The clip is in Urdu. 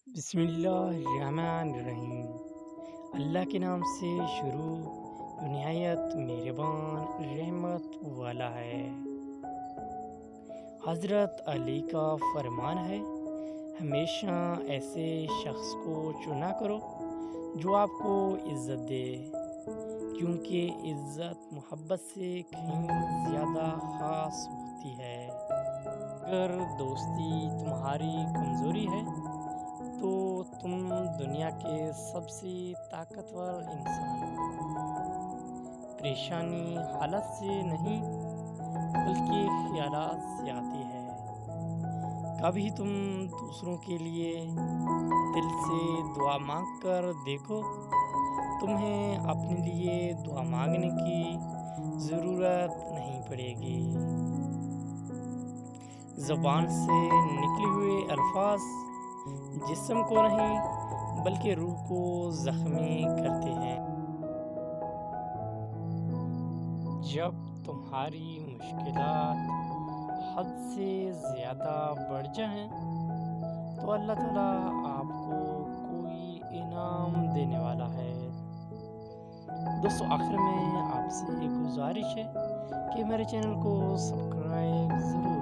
بسم اللہ الرحمن الرحیم۔ اللہ کے نام سے شروع جو نہایت مہربان رحمت والا ہے۔ حضرت علی کا فرمان ہے، ہمیشہ ایسے شخص کو چنا کرو جو آپ کو عزت دے، کیونکہ عزت محبت سے کہیں زیادہ خاص ہوتی ہے۔ اگر دوستی تمہاری کمزوری ہے تو تم دنیا کے سب سے طاقتور انسان ہو۔ پریشانی حالت سے نہیں بلکہ خیالات سے آتی ہے۔ کبھی تم دوسروں کے لیے دل سے دعا مانگ کر دیکھو، تمہیں اپنے لیے دعا مانگنے کی ضرورت نہیں پڑے گی۔ زبان سے نکلے ہوئے الفاظ جسم کو نہیں بلکہ روح کو زخمی کرتے ہیں۔ جب تمہاری مشکلات حد سے زیادہ بڑھ جائیں تو اللہ تعالیٰ آپ کو کوئی انعام دینے والا ہے۔ دوستو، آخر میں آپ سے ایک گزارش ہے کہ میرے چینل کو سبسکرائب ضرور